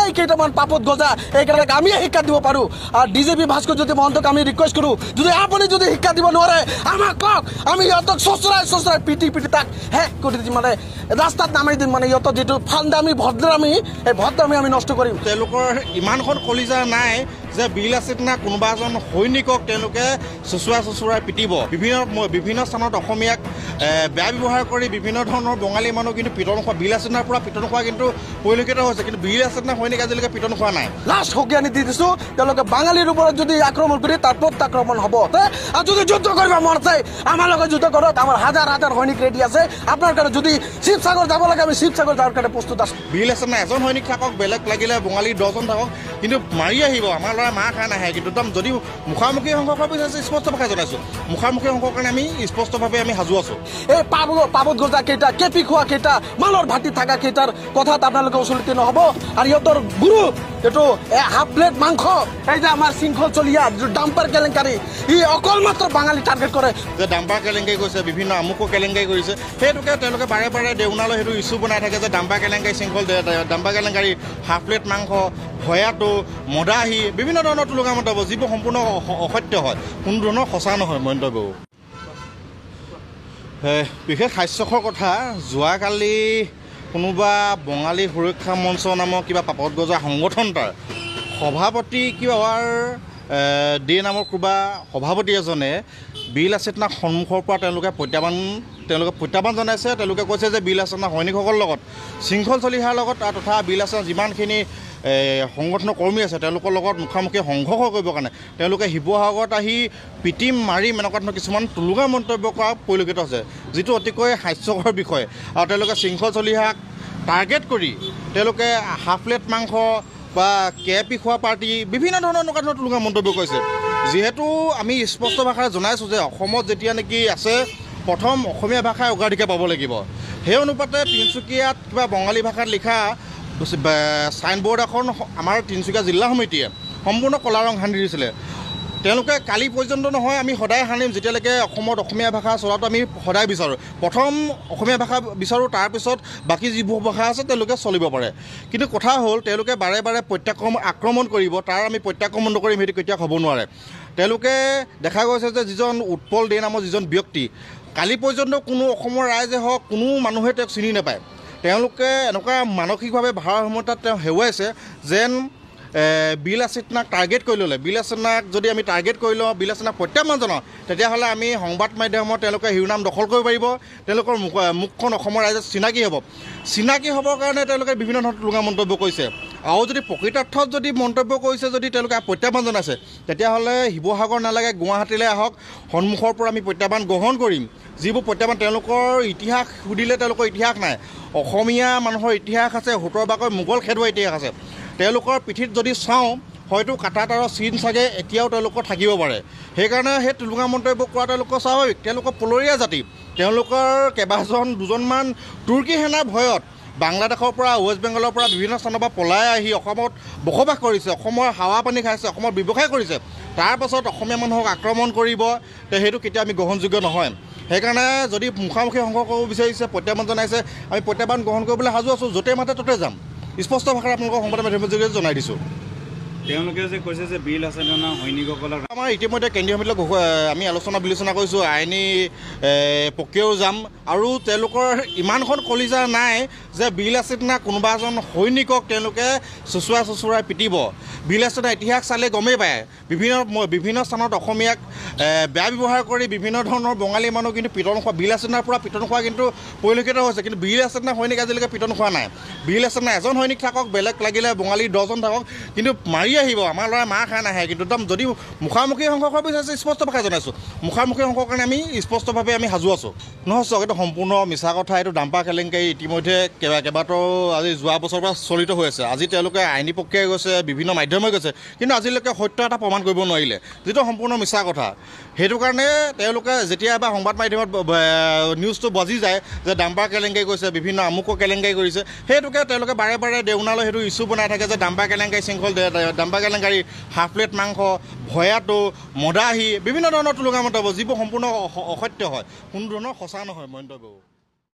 এই কেইটামান পাপত গজা এইকেইটাক আমি শিক্ষা দিব পাৰোঁ আৰু ডিজিপি ভাস্কৰ জ্যোতি মহন্তক আমি ৰিকুৱেষ্ট কৰোঁ যদি আপুনি যদি শিক্ষা দিব নোৱাৰে আমাক কওক আমি ইহঁতক চচৰাই পিটি তাক শেষ কৰি দিম মানে ৰাস্তাত নামাই দিম মানে ইহঁতৰ যিটো ফান্দামী ভদ্ৰামী এই ভদ্ৰামী আমি নষ্ট কৰিম তেওঁলোকৰ ইমানখন কলিজা নাই যে বিল আছে না কোনোবা এজন সৈনিকক তেওঁলোকে চচুৰাই পিটিব বিভিন্ন স্থানত অসমীয়াক বেয়া ব্যৱহাৰ কৰি বিভিন্ন ধৰণৰ বঙালী মানুহ কিন্তু পিটন খোৱা বিল আছে পৰা পিটন খোৱা কিন্তু পৰিলক্ষিত হৈছে কিন্তু বিল আছে না সৈনিক আজিলৈকে পিটন খোৱা নাই লাষ্ট সকিয়ানি দি দিছোঁ তেওঁলোকে বাঙালীৰ ওপৰত যদি আক্ৰমণ কৰি তাৰ প্ৰত্যাক্ৰমণ হ'ব আৰু যদি যুদ্ধ কৰিব মন আছে আমাৰ লগত যুদ্ধ কৰক আমাৰ হাজাৰ সৈনিক ৰেডি আছে আপোনাৰ কাৰণে যদি শিৱসাগৰ যাব লাগে আমি শিৱসাগৰ যাবৰ কাৰণে প্ৰস্তুত আছোঁ বিল আছে না এজন সৈনিক থাকক বেলেগ লাগিলে বঙালী 10জন থাকক কিন্তু মাৰি আহিব আমাৰ ল'ৰা মাৰ খাই নাহে কিন্তু যদি মুখামুখি সংঘৰ্ষৰ বিচাৰিছে স্পষ্ট ভাষাই জনাইছোঁ মুখামুখি সংঘৰ্ষৰ কাৰণে আমি স্পষ্টভাৱে আমি সাজু আছোঁ এই পাবত গজা কেইটা কেপি খোৱা কেইটা মালৰ ভাটি থকা কেইটাৰ কথাত আপোনালোকে ওচৰতে নহ'ব আৰু ইহঁতৰ গুৰু এইটো হাফ প্লেট মাংস এই যে আমাৰ শৃংখল চলিয়া ডাম্পাৰ কেলেংকাৰী ই অকল মাত্ৰ বাঙালী টাৰ্গেট কৰে যে ডাম্পাৰ কেলেংকাৰী কৰিছে বিভিন্ন আমুকো কেলেংকাৰী কৰিছে সেইটোকে তেওঁলোকে বাৰে দেওনালৈ সেইটো ইছ্যু বনাই থাকে যে ডাম্পাৰ কেলেংকাৰী শৃংখল ডাম্পাৰ কেলেংকাৰী হাফ প্লেট মাংস ভয়াটো মদাহী বিভিন্ন ধৰণৰ তুলনা মন্তব্য যিবোৰ সম্পূৰ্ণ অসত্য হয় কোনো ধৰণৰ সঁচা নহয় মন্তব্যবোৰ বিশেষ হাস্যকৰ কথা যোৱাকালি কোনোবা বঙালী সুৰক্ষা মঞ্চ নামৰ কিবা পাপত গজা সংগঠন তাৰ সভাপতি কিবাৰ ডে নামৰ কোনোবা সভাপতি এজনে বিল আছেতনাক সন্মুখৰ পৰা তেওঁলোকে প্ৰত্যাহ্বান জনাইছে তেওঁলোকে কৈছে যে বিল আছেতনা সৈনিকসকলৰ লগত শৃংখল চলিহাৰ লগত তথা বিল আছে যিমানখিনি সংগঠনৰ কৰ্মী আছে তেওঁলোকৰ লগত মুখামুখি সংঘৰ্ষ কৰিবৰ কাৰণে তেওঁলোকে শিৱসাগৰত আহি পিটিম মাৰিম এনেকুৱা ধৰণৰ কিছুমান তুলুঙা মন্তব্য কৰা পৰিলক্ষিত হৈছে যিটো অতিকৈ হাস্যকৰ বিষয় আৰু তেওঁলোকে শৃংখল চলিহাক টাৰ্গেট কৰি তেওঁলোকে হাফ প্লেট মাংস বা কেপি খোৱা পাৰ্টি বিভিন্ন ধৰণৰ এনেকুৱা ধৰণৰ তুলুঙা মন্তব্য কৰিছে যিহেতু আমি স্পষ্ট ভাষাৰে জনাইছোঁ যে অসমত যেতিয়া নেকি আছে প্ৰথম অসমীয়া ভাষাই অগ্ৰাধিকাৰ পাব লাগিব সেই অনুপাতে তিনিচুকীয়াত কিবা বঙালী ভাষাত লিখা চাইনবোৰ্ড এখন আমাৰ তিনিচুকীয়া জিলা সমিতিয়ে সম্পূৰ্ণ কলা ৰং সানি দিছিলে তেওঁলোকে কালি পৰ্যন্ত নহয় আমি সদায় সানিম যেতিয়ালৈকে অসমত অসমীয়া ভাষা চলাটো আমি সদায় বিচাৰোঁ প্ৰথম অসমীয়া ভাষা বিচাৰোঁ তাৰপিছত বাকী যিবোৰ ভাষা আছে তেওঁলোকে চলিব পাৰে কিন্তু কথা হ'ল তেওঁলোকে বাৰে আক্ৰমণ কৰিব তাৰ আমি প্ৰত্যাক্ৰমণ নকৰিম সেইটো কেতিয়াও হ'ব নোৱাৰে তেওঁলোকে দেখা গৈছে যে যিজন উৎপল দে নামৰ যিজন ব্যক্তি কালি পৰ্যন্ত কোনো অসমৰ ৰাইজে হওক কোনো মানুহে তেওঁক চিনি নাপায় তেওঁলোকে এনেকুৱা মানসিকভাৱে ভাৰসাম্যতাত তেওঁ হেৰুৱাইছে যেন বিল আছেতনাক টাৰ্গেট কৰি ল'লে বিল আছেতনাক যদি আমি টাৰ্গেট কৰি লওঁ বিল আছেতনাক প্ৰত্যাহ্বান জনাওঁ তেতিয়াহ'লে আমি সংবাদ মাধ্যমত তেওঁলোকে শিৰোনাম দখল কৰিব পাৰিব তেওঁলোকৰ মুখখন অসমৰ ৰাইজত চিনাকি হ'বৰ কাৰণে তেওঁলোকে বিভিন্ন ধৰণৰ তুলুঙা মন্তব্য কৰিছে আৰু যদি প্ৰকৃতাৰ্থত যদি মন্তব্য কৰিছে যদি তেওঁলোকে প্ৰত্যাহ্বান জনাইছে তেতিয়াহ'লে শিৱসাগৰ নালাগে গুৱাহাটীলৈ আহক সন্মুখৰ পৰা আমি প্ৰত্যাহ্বান গ্ৰহণ কৰিম যিবোৰ প্ৰত্যাহ্বান তেওঁলোকৰ ইতিহাস সুধিলে তেওঁলোকৰ ইতিহাস নাই অসমীয়া মানুহৰ ইতিহাস আছে 17 ভাগৰ মোগল খেদোৱা ইতিহাস আছে তেওঁলোকৰ পিঠিত যদি চাওঁ হয়তো কাটা তাৰৰ চিন চাগে এতিয়াও তেওঁলোকৰ থাকিব পাৰে সেইকাৰণে সেই তুলুঙা মন্তব্য কৰা তেওঁলোকৰ স্বাভাৱিক তেওঁলোকৰ পলৰীয়া জাতি তেওঁলোকৰ দুজনমান তুৰ্কী সেনাৰ ভয়ত বাংলাদেশৰ পৰা ৱেষ্ট বেংগলৰ পৰা বিভিন্ন স্থানৰ পৰা পলাই আহি অসমত বসবাস কৰিছে অসমৰ হাৱা পানী খাইছে অসমৰ ব্যৱসায় কৰিছে তাৰ পাছত অসমীয়া মানুহক আক্ৰমণ কৰিব সেইটো কেতিয়া আমি গ্ৰহণযোগ্য নহয় সেইকাৰণে যদি মুখামুখি সংঘৰ্ষ কৰিব বিচাৰিছে প্ৰত্যাহ্বান জনাইছে আমি প্ৰত্যাহ্বান গ্ৰহণ কৰিবলৈ সাজু আছোঁ য'তে মাতে ত'তে যাম স্পষ্ট ভাষাৰে আপোনালোকৰ সংবাদ মাধ্যমৰ জৰিয়তে জনাই দিছোঁ তেওঁলোকে যে কৈছে যে বিল আছে না সৈনিকসকলক আমাৰ ইতিমধ্যে কেন্দ্ৰীয় সমিতিলৈ আমি আলোচনা বিলোচনা কৰিছোঁ আইনী প্ৰক্ৰিয়াও যাম আৰু তেওঁলোকৰ ইমানখন কলিজা নাই যে বিল আছে না কোনোবা এজন সৈনিকক তেওঁলোকে চচুৰাই পিটিব বিল আছে না ইতিহাস চালে গমেই পায় বিভিন্ন স্থানত অসমীয়াক বেয়া ব্যৱহাৰ কৰি বিভিন্ন ধৰণৰ বঙালী মানুহ কিন্তু পিটন খোৱা বিল আছে পৰা পিটন খোৱা কিন্তু পৰিলক্ষিত হৈছে কিন্তু বিল আছে না সৈনিক আজিলৈকে পিটন খোৱা নাই বিল আছে না এজন সৈনিক থাকক বেলেগ লাগিলে বঙালী 10জন থাকক কিন্তু মাৰি আহিব আমাৰ ল'ৰা মাৰ খাই নাহে কিন্তু যদি মুখামুখি সংঘৰ্ষৰ বিচাৰিছে স্পষ্ট ভাষাই জনাইছোঁ মুখামুখি সংঘৰ্ষৰ কাৰণে আমি স্পষ্টভাৱে আমি সাজু আছোঁ নহয় চাওক এইটো সম্পূৰ্ণ মিছা কথা এইটো ডাম্পাৰ কেলেংকাৰী ইতিমধ্যে কেইবাটাও আজি যোৱা বছৰৰ পৰা চলিত হৈ আছে আজি তেওঁলোকে আইনী প্ৰক্ৰিয়াই গৈছে বিভিন্ন মাধ্যমে গৈছে কিন্তু আজিলৈকে সত্য এটা প্ৰমাণ কৰিব নোৱাৰিলে যিটো সম্পূৰ্ণ মিছা কথা সেইটো কাৰণে তেওঁলোকে যেতিয়া এবাৰ সংবাদ মাধ্যমত নিউজটো বাজি যায় যে ডাম্পাৰ কেলেংকাৰী কৰিছে বিভিন্ন আমুকো কেলেংকাৰী কৰিছে সেইটোকে তেওঁলোকে বাৰে দেওনালৈ সেইটো ইছ্যু বনাই থাকে যে ডাম্পাৰ কেলেংকাৰী শৃংখল ডাম্পাৰ কেলেংকাৰী হাফ প্লেট মাংস ভয়াটো মদাহী বিভিন্ন ধৰণৰ তুলুঙা মন্তব্য যিবোৰ সম্পূৰ্ণ অসত্য হয় কোনো ধৰণৰ সঁচা নহয় মন্তব্য